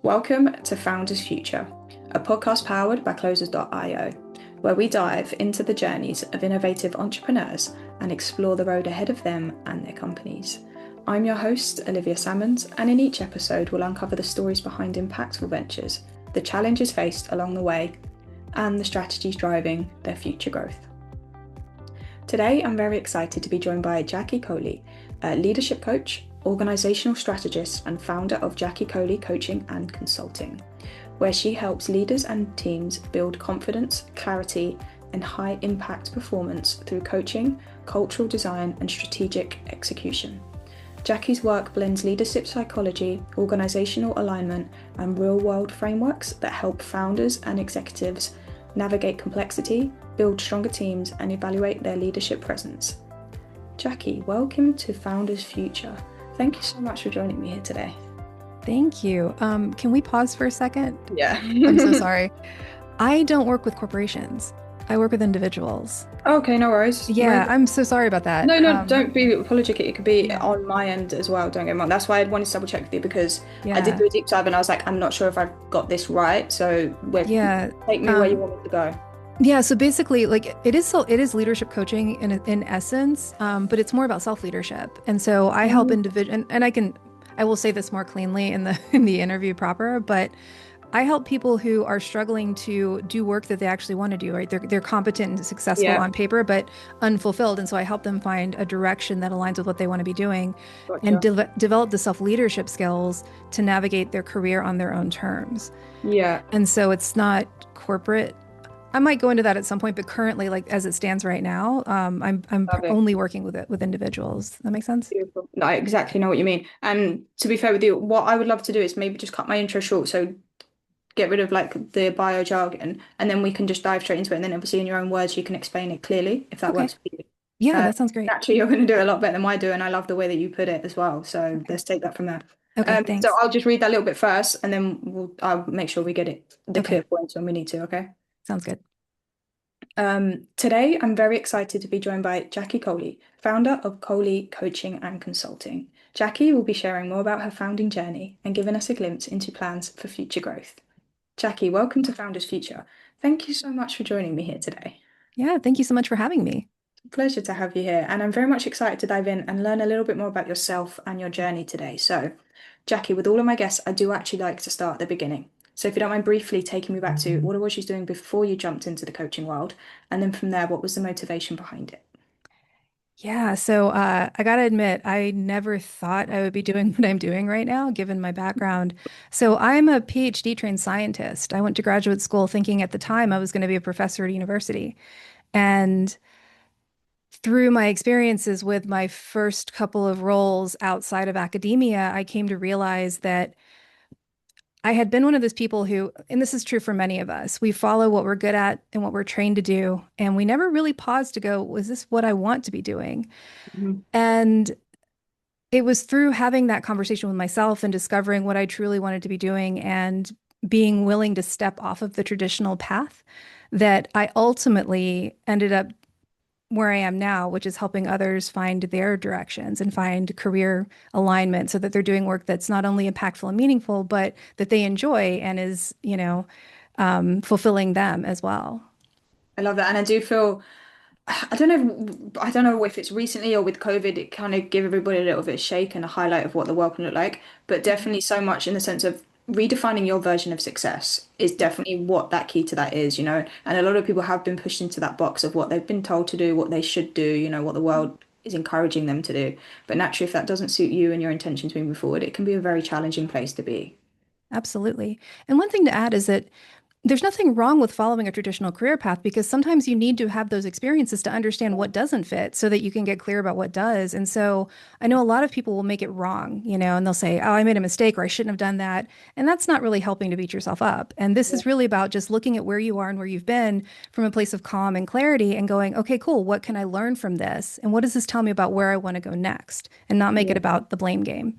Welcome to Founders Future, a podcast powered by Closers.io, where we dive into the journeys of innovative entrepreneurs and explore the road ahead of them and their companies. I'm your host, Olivia Salmons, and in each episode, we'll uncover the stories behind impactful ventures, the challenges faced along the way, and the strategies driving their future growth. Today, I'm very excited to be joined by Jackie Coley, a leadership coach, organizational strategist, and founder of Jackie Coley Coaching and Consulting, where she helps leaders and teams build confidence, clarity, and high impact performance through coaching, cultural design, and strategic execution. Jackie's work blends leadership psychology, organizational alignment, and real-world frameworks that help founders and executives navigate complexity, build stronger teams, and evaluate their leadership presence. Jackie, welcome to Founders Future. Thank you so much for joining me here today. Thank you. Can we pause for a second? Yeah. I'm so sorry. I don't work with corporations. I work with individuals. Okay, no worries. Yeah, I'm so sorry about that. No, don't be apologetic. It could be Yeah. on my end as well. Don't get me wrong. That's why I wanted to double check with you because I did Yeah. do a deep dive and I was like, I'm not sure if I've got this right. So Yeah. take me where you want me to go. Yeah. So basically, like it is leadership coaching in essence, but it's more about self-leadership. And so I help individual, and I will say this more cleanly in the interview proper, but I help people who are struggling to do work that they actually want to do, right? They're competent and successful Yeah. on paper, but unfulfilled. And so I help them find a direction that aligns with what they want to be doing and Gotcha. develop the self-leadership skills to navigate their career on their own terms. Yeah. And so it's not corporate. I might go into that at some point, but currently, like as it stands right now, Love it. only working with individuals. That makes sense? Beautiful. No, I exactly know what you mean. And to be fair with you, what I would love to do is maybe just cut my intro short. So get rid of like the bio jargon and then we can just dive straight into it. And then obviously in your own words, you can explain it clearly if that Okay. works for you. Yeah, Uh, that sounds great. Naturally, you're going to do it a lot better than I do. And I love the way that you put it as well. So Okay. let's take that from there. Okay, So thanks. I'll just read that little bit first and then I'll make sure we get the Okay, clear points when we need to. Okay. sounds good. Today, I'm very excited to be joined by Jackie Coley, founder of Coley Coaching and Consulting. Jackie will be sharing more about her founding journey and giving us a glimpse into plans for future growth. Jackie, welcome to Founders Future. Thank you so much for joining me here today. Yeah, thank you so much for having me. Pleasure to have you here, and I'm very much excited to dive in and learn a little bit more about yourself and your journey today. So, Jackie, with all of my guests, I do actually like to start at the beginning. So, if you don't mind briefly taking me back to what it was you were doing before you jumped into the coaching world, and then from there, what was the motivation behind it? Yeah, so I gotta admit, I never thought I would be doing what I'm doing right now, given my background. So I'm a PhD trained scientist. I went to graduate school thinking at the time I was going to be a professor at university. And through my experiences with my first couple of roles outside of academia, I came to realize that I had been one of those people who, and this is true for many of us, we follow what we're good at and what we're trained to do. And we never really pause to go, was this what I want to be doing? Mhm. And it was through having that conversation with myself and discovering what I truly wanted to be doing and being willing to step off of the traditional path that I ultimately ended up where I am now, which is helping others find their directions and find career alignment so that they're doing work that's not only impactful and meaningful, but that they enjoy and is, fulfilling them as well. I love that, and I do feel I don't know if it's recently or with COVID, it kind of gave everybody a little bit of shake and a highlight of what the world can look like. But definitely so much in the sense of redefining your version of success is definitely what that key to that is, you know. And a lot of people have been pushed into that box of what they've been told to do, what they should do, you know, what the world is encouraging them to do. But naturally, if that doesn't suit you and your intentions moving forward, it can be a very challenging place to be. Absolutely. And one thing to add is that there's nothing wrong with following a traditional career path because sometimes you need to have those experiences to understand what doesn't fit so that you can get clear about what does. And so I know a lot of people will make it wrong, and they'll say, oh, I made a mistake or I shouldn't have done that. And that's not really helping to beat yourself up. And this Yeah. is really about just looking at where you are and where you've been from a place of calm and clarity and going, okay, cool. What can I learn from this? And what does this tell me about where I want to go next? And not make it Yeah. about the blame game.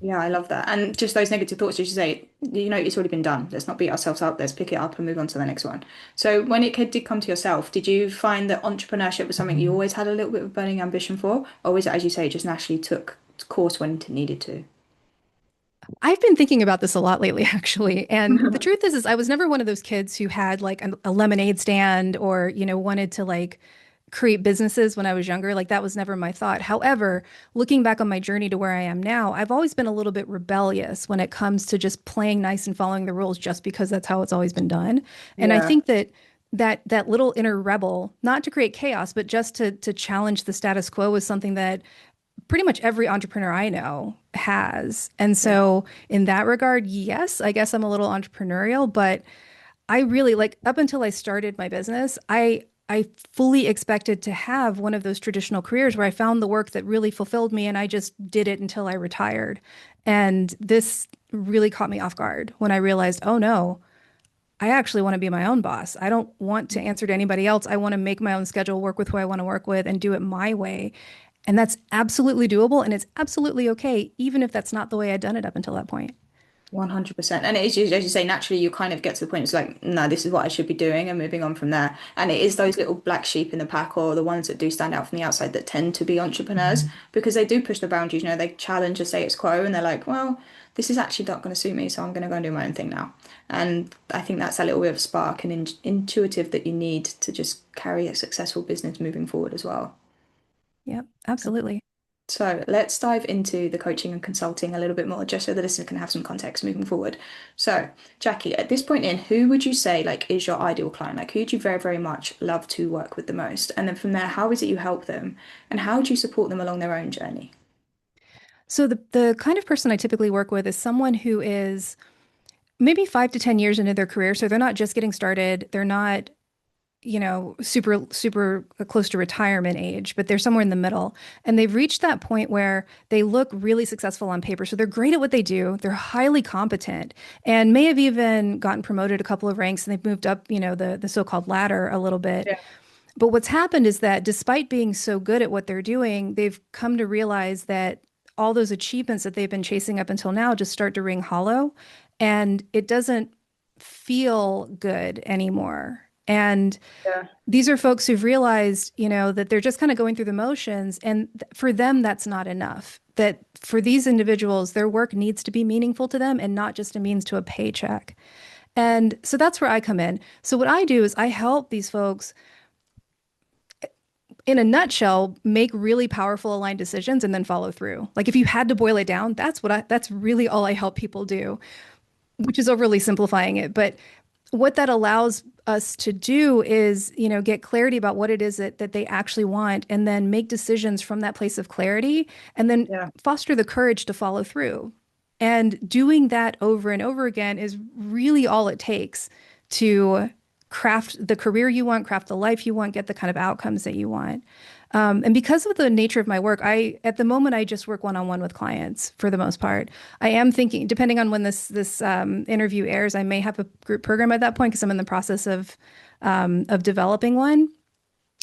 Yeah, I love that. And just those negative thoughts, as you say, you know, it's already been done. Let's not beat ourselves up. Let's pick it up and move on to the next one. So when did come to yourself, did you find that entrepreneurship was something you always had a little bit of burning ambition for? Or was it, as you say, just naturally took course when it needed to? I've been thinking about this a lot lately, actually. And the truth is I was never one of those kids who had like a lemonade stand or, wanted to like create businesses when I was younger. Like that was never my thought. However, looking back on my journey to where I am now, I've always been a little bit rebellious when it comes to just playing nice and following the rules just because that's how it's always been done. And I Yeah, think that little inner rebel, not to create chaos, but just to challenge the status quo is something that pretty much every entrepreneur I know has. And yeah, so, in that regard, yes, I guess I'm a little entrepreneurial, but I really like up until I started my business, I fully expected to have one of those traditional careers where I found the work that really fulfilled me and I just did it until I retired. And this really caught me off guard when I realized, oh no, I actually want to be my own boss. I don't want to answer to anybody else. I want to make my own schedule, work with who I want to work with, and do it my way. And that's absolutely doable. And it's absolutely okay, even if that's not the way I'd done it up until that point. 100%. And it is, as you say, naturally you kind of get to the point, it's like, no, this is what I should be doing and moving on from there. And it is those little black sheep in the pack or the ones that do stand out from the outside that tend to be entrepreneurs because they do push the boundaries, they challenge the status quo and they're like, well, this is actually not going to suit me, so I'm going to go and do my own thing now. And I think that's a little bit of spark and intuitive that you need to just carry a successful business moving forward as well. Yep, absolutely. So let's dive into the coaching and consulting a little bit more, just so the listener can have some context moving forward. So, Jackie, at this point in, who would you say like is your ideal client? Like, who do you very, very much love to work with the most? And then from there, how is it you help them, and how do you support them along their own journey? So the kind of person I typically work with is someone who is maybe 5 to 10 years into their career. So they're not just getting started. They're not, super close to retirement age, but they're somewhere in the middle. And they've reached that point where they look really successful on paper. So they're great at what they do. They're highly competent and may have even gotten promoted a couple of ranks and they've moved up, the so-called ladder a little bit. Yeah. But what's happened is that despite being so good at what they're doing, they've come to realize that all those achievements that they've been chasing up until now just start to ring hollow and it doesn't feel good anymore. And Yeah. these are folks who've realized, that they're just kind of going through the motions. And for them, that's not enough. That for these individuals, their work needs to be meaningful to them and not just a means to a paycheck. And so that's where I come in. So what I do is I help these folks in a nutshell, make really powerful aligned decisions and then follow through. Like if you had to boil it down, that's really all I help people do, which is overly simplifying it. But what that allows us to do is, get clarity about what it is that they actually want and then make decisions from that place of clarity and then Yeah. foster the courage to follow through. And doing that over and over again is really all it takes to craft the career you want, craft the life you want, get the kind of outcomes that you want. And because of the nature of my work, at the moment I just work one-on-one with clients for the most part. I am thinking, depending on when this interview airs, I may have a group program at that point because I'm in the process of developing one.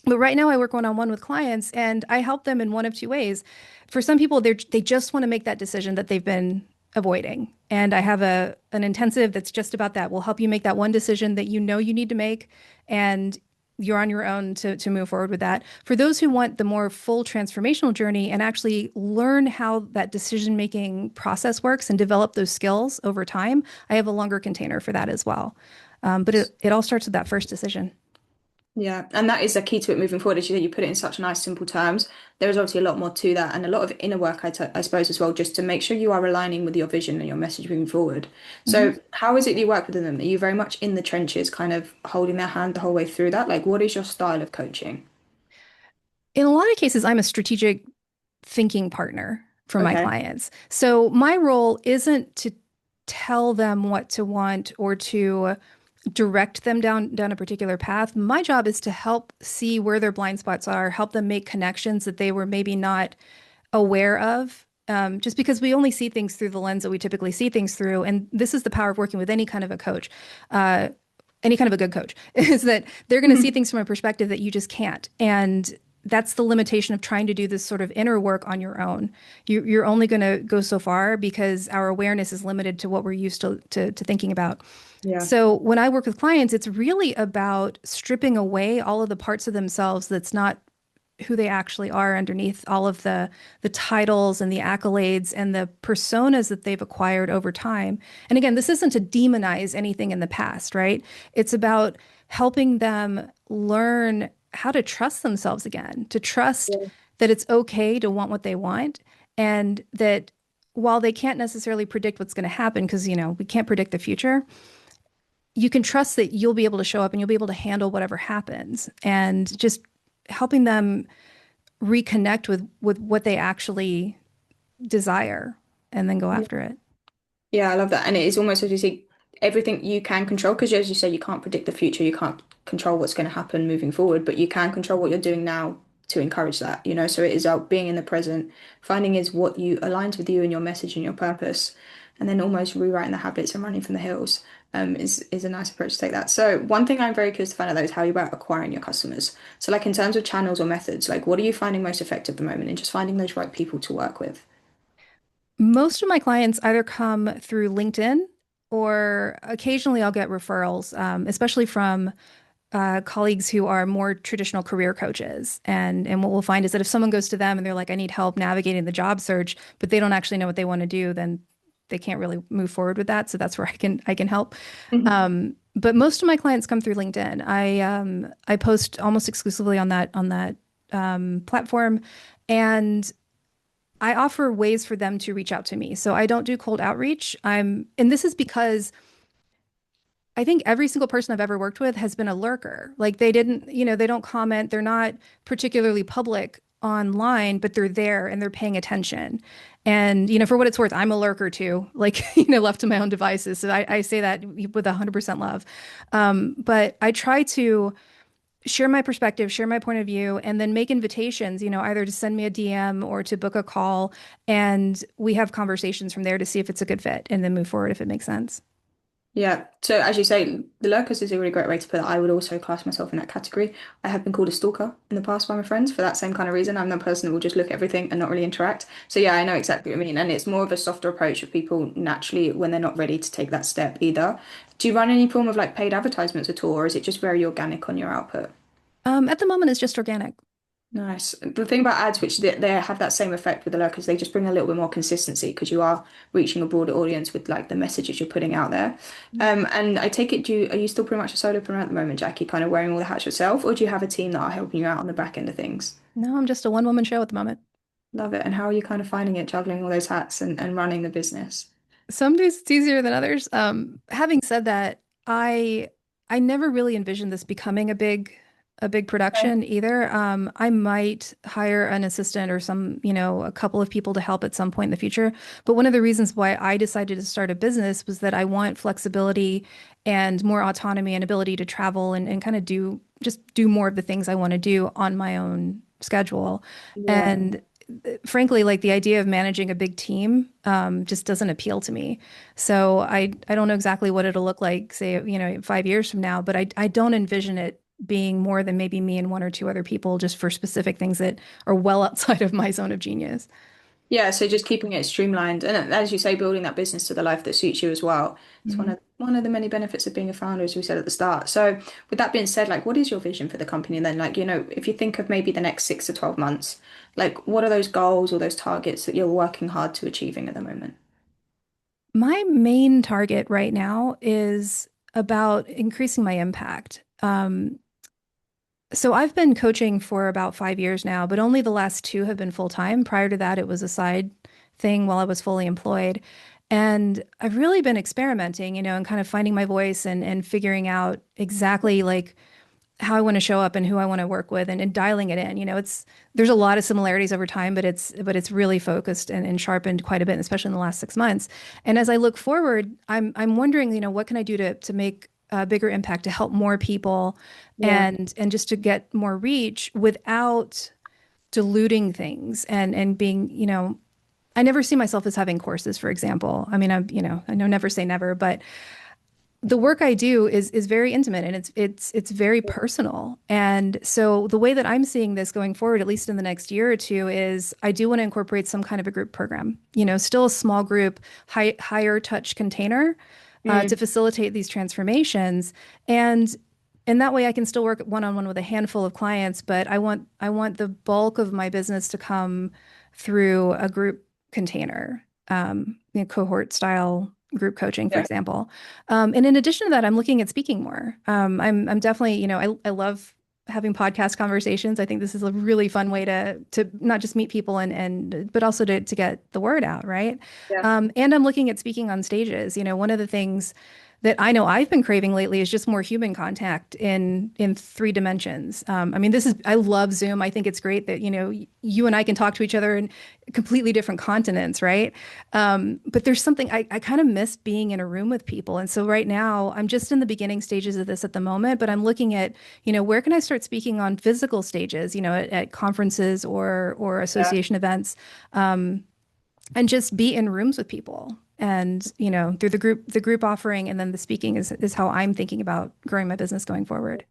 But right now I work one-on-one with clients and I help them in one of two ways. For some people, they just want to make that decision that they've been avoiding. And I have an intensive that's just about that. We'll help you make that one decision that you need to make and you're on your own to move forward with that. For those who want the more full transformational journey and actually learn how that decision-making process works and develop those skills over time, I have a longer container for that as well. But it all starts with that first decision. Yeah, and that is the key to it moving forward. As you said, you put it in such nice, simple terms. There is obviously a lot more to that, and a lot of inner work, I suppose, as well, just to make sure you are aligning with your vision and your message moving forward. Mhm. So, how is it that you work with them? Are you very much in the trenches, kind of holding their hand the whole way through that? Like, what is your style of coaching? In a lot of cases, I'm a strategic thinking partner for my Okay. clients. So my role isn't to tell them what to want or to direct them down a particular path. My job is to help see where their blind spots are, help them make connections that they were maybe not aware of. Just because we only see things through the lens that we typically see things through. And this is the power of working with any kind of a coach, any kind of a good coach, is that they're going to see things from a perspective that you just can't. And that's the limitation of trying to do this sort of inner work on your own. You're only going to go so far because our awareness is limited to what we're used to thinking about. Yeah. So when I work with clients, it's really about stripping away all of the parts of themselves that's not who they actually are underneath all of the titles and the accolades and the personas that they've acquired over time. And again, this isn't to demonize anything in the past, right? It's about helping them learn how to trust themselves again, to trust Yeah. that it's okay to want what they want, and that while they can't necessarily predict what's going to happen, because, we can't predict the future, you can trust that you'll be able to show up and you'll be able to handle whatever happens, and just helping them reconnect with what they actually desire and then go after it. Yeah, I love that. And it is almost as you see, everything you can control, because as you say, you can't predict the future, you can't control what's going to happen moving forward, but you can control what you're doing now to encourage that, you know. So it is about being in the present, finding is what you aligns with you and your message and your purpose, and then almost rewriting the habits and running from the hills. Is a nice approach to take that. So one thing I'm very curious to find out though is how you about acquiring your customers. So like in terms of channels or methods, like what are you finding most effective at the moment in just finding those right people to work with? Most of my clients either come through LinkedIn, or occasionally I'll get referrals, especially from colleagues who are more traditional career coaches. And what we'll find is that if someone goes to them and they're like, I need help navigating the job search, but they don't actually know what they want to do, then they can't really move forward with that. So that's where I can help. Mhm. But most of my clients come through LinkedIn. I post almost exclusively on that platform, and I offer ways for them to reach out to me. So I don't do cold outreach. And this is because I think every single person I've ever worked with has been a lurker. Like they didn't, they don't comment. They're not particularly public online, but they're there and they're paying attention. And, for what it's worth, I'm a lurker too, like, left to my own devices. So I say that with 100% love. But I try to share my perspective, share my point of view, and then make invitations, either to send me a DM or to book a call. And we have conversations from there to see if it's a good fit and then move forward if it makes sense. Yeah. So as you say, the lurkers is a really great way to put it. I would also class myself in that category. I have been called a stalker in the past by my friends for that same kind of reason. I'm the person that will just look at everything and not really interact. So yeah, I know exactly what you mean. And it's more of a softer approach with people naturally when they're not ready to take that step either. Do you run any form of like paid advertisements at all, or is it just very organic on your output? At the moment, it's just organic. Nice. The thing about ads, which they have that same effect with the lurkers, they just bring a little bit more consistency because you are reaching a broader audience with like the messages you're putting out there. And I take it, are you still pretty much a solopreneur at the moment, Jackie, kind of wearing all the hats yourself, or do you have a team that are helping you out on the back end of things? No, I'm just a one-woman show at the moment. Love it. And how are you kind of finding it, juggling all those hats and running the business? Some days it's easier than others. Having said that, I I never really envisioned this becoming a big Okay. production either. I might hire an assistant or a couple of people to help at some point in the future. But one of the reasons why I decided to start a business was that I want flexibility and more autonomy and ability to travel and kind of do more of the things I want to do on my own schedule. Yeah. And frankly, like the idea of managing a big team just doesn't appeal to me. So I don't know exactly what it'll look like, say, 5 years from now, but I don't envision it being more than maybe me and one or two other people just for specific things that are well outside of my zone of genius. Yeah, so just keeping it streamlined and as you say, building that business to the life that suits you as well. It's Mhm. one of the many benefits of being a founder, as we said at the start. So with that being said, like what is your vision for the company? And then like, if you think of maybe the next 6 to 12 months, like what are those goals or those targets that you're working hard to achieving at the moment? My main target right now is about increasing my impact. So I've been coaching for about 5 years now, but only the last two have been full time. Prior to that, it was a side thing while I was fully employed. And I've really been experimenting, and kind of finding my voice and figuring out exactly like how I want to show up and who I want to work with and dialing it in. There's a lot of similarities over time, but it's really focused and sharpened quite a bit, especially in the last 6 months. And as I look forward, I'm wondering, what can I do to make a bigger impact to help more people Yeah. and just to get more reach without diluting things and being, I never see myself as having courses, for example. I mean, I know never say never, but the work I do is very intimate and it's very personal. And so the way that I'm seeing this going forward, at least in the next year or two, is I do want to incorporate some kind of a group program. Still a small group, higher touch container to Mm. facilitate these transformations. And And that way I can still work one-on-one with a handful of clients, but I want the bulk of my business to come through a group container, cohort style group coaching, for Yeah. example. And in addition to that, I'm looking at speaking more. I'm definitely, I love having podcast conversations. I think this is a really fun way to not just meet people and but also to get the word out, right? Yeah. And I'm looking at speaking on stages. One of the things that I know I've been craving lately is just more human contact in three dimensions. I mean, I love Zoom. I think it's great that, you and I can talk to each other in completely different continents, right? But there's something I kind of miss being in a room with people. And so right now I'm just in the beginning stages of this at the moment, but I'm looking at, where can I start speaking on physical stages, at conferences or Yeah. association events, and just be in rooms with people. And, through the group offering and then the speaking is how I'm thinking about growing my business going forward.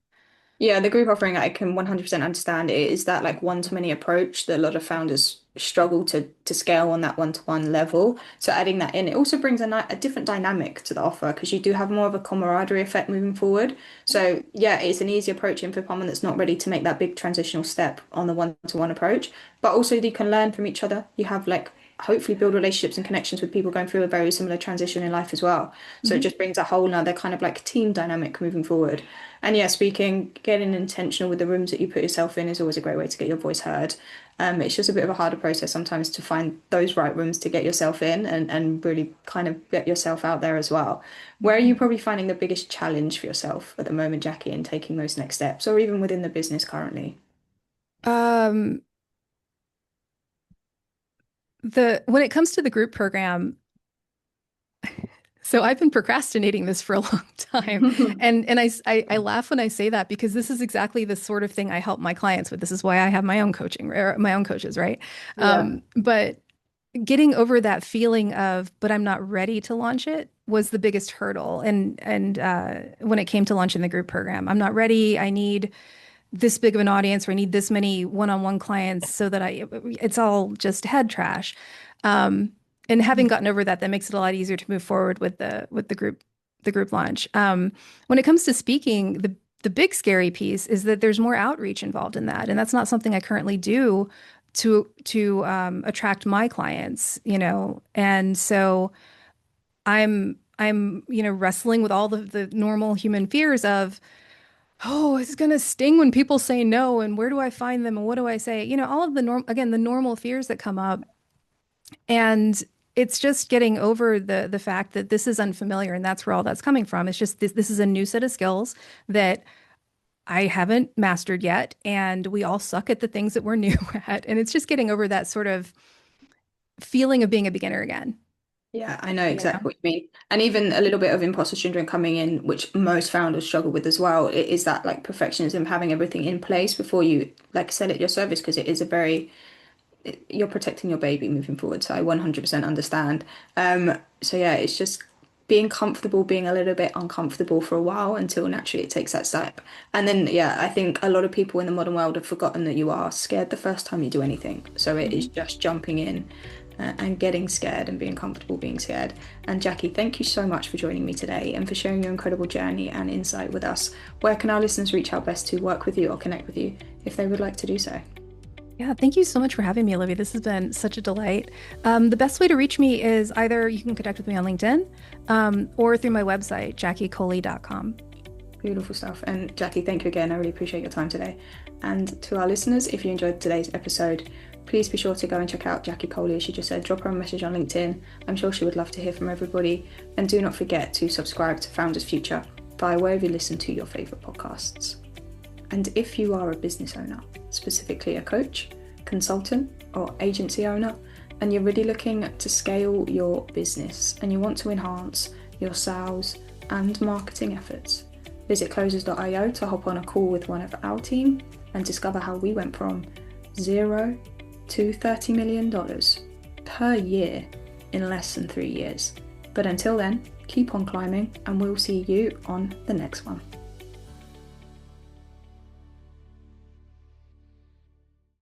Yeah, the group offering I can 100% understand. It is that like one-to-many approach that a lot of founders struggle to scale on that one-to-one level. So adding that in, it also brings a different dynamic to the offer because you do have more of a camaraderie effect moving forward. So yeah, it's an easy approach in for someone that's not ready to make that big transitional step on the one-to-one approach. But also you can learn from each other. You have like hopefully build relationships and connections with people going through a very similar transition in life as well. So it Mhm. just brings a whole nother kind of like team dynamic moving forward. And yeah, getting intentional with the rooms that you put yourself in is always a great way to get your voice heard. It's just a bit of a harder process sometimes to find those right rooms to get yourself in and really kind of get yourself out there as well. Where are you probably finding the biggest challenge for yourself at the moment, Jackie, in taking those next steps, or even within the business currently? Um, when it comes to the group program, so I've been procrastinating this for a long time. And I laugh when I say that because this is exactly the sort of thing I help my clients with. This is why I have my own coaching or my own coaches, right? Yeah. But getting over that feeling of, but I'm not ready to launch it was the biggest hurdle. And when it came to launching the group program, I'm not ready. I need this big of an audience, or I need this many one-on-one clients so that it's all just head trash. Um, and having gotten over that, that makes it a lot easier to move forward with the group launch. When it comes to speaking, the big scary piece is that there's more outreach involved in that, and that's not something I currently do to attract my clients, and so I'm wrestling with all the normal human fears of, oh, it's gonna sting when people say no, and where do I find them, and what do I say? All of the normal fears that come up, and it's just getting over the fact that this is unfamiliar, and that's where all that's coming from. It's just this is a new set of skills that I haven't mastered yet, and we all suck at the things that we're new at, and it's just getting over that sort of feeling of being a beginner again. Yeah, I know You exactly know? what you mean. And even a little bit of imposter syndrome coming in, which most founders struggle with as well, it is that like perfectionism, having everything in place before you like sell it your service, because it is a very you're protecting your baby moving forward. So I 100% understand. So yeah, it's just being comfortable, being a little bit uncomfortable for a while until naturally it takes that step. And then yeah, I think a lot of people in the modern world have forgotten that you are scared the first time you do anything. So it is Mhm. just jumping in and getting scared and being comfortable being scared. And Jackie, thank you so much for joining me today and for sharing your incredible journey and insight with us. Where can our listeners reach out best to work with you or connect with you if they would like to do so? Yeah, thank you so much for having me, Olivia. This has been such a delight. The best way to reach me is either you can connect with me on LinkedIn, or through my website, jackiecoley.com. Beautiful stuff. And Jackie, thank you again. I really appreciate your time today. And to our listeners, if you enjoyed today's episode, please be sure to go and check out Jackie Coley. As she just said, drop her a message on LinkedIn. I'm sure she would love to hear from everybody. And do not forget to subscribe to Founders Future via wherever you listen to your favourite podcasts. And if you are a business owner, specifically a coach, consultant, or agency owner, and you're really looking to scale your business and you want to enhance your sales and marketing efforts, visit closers.io to hop on a call with one of our team and discover how we went from $0 to $30 million per year in less than 3 years. But until then, keep on climbing and we'll see you on the next one.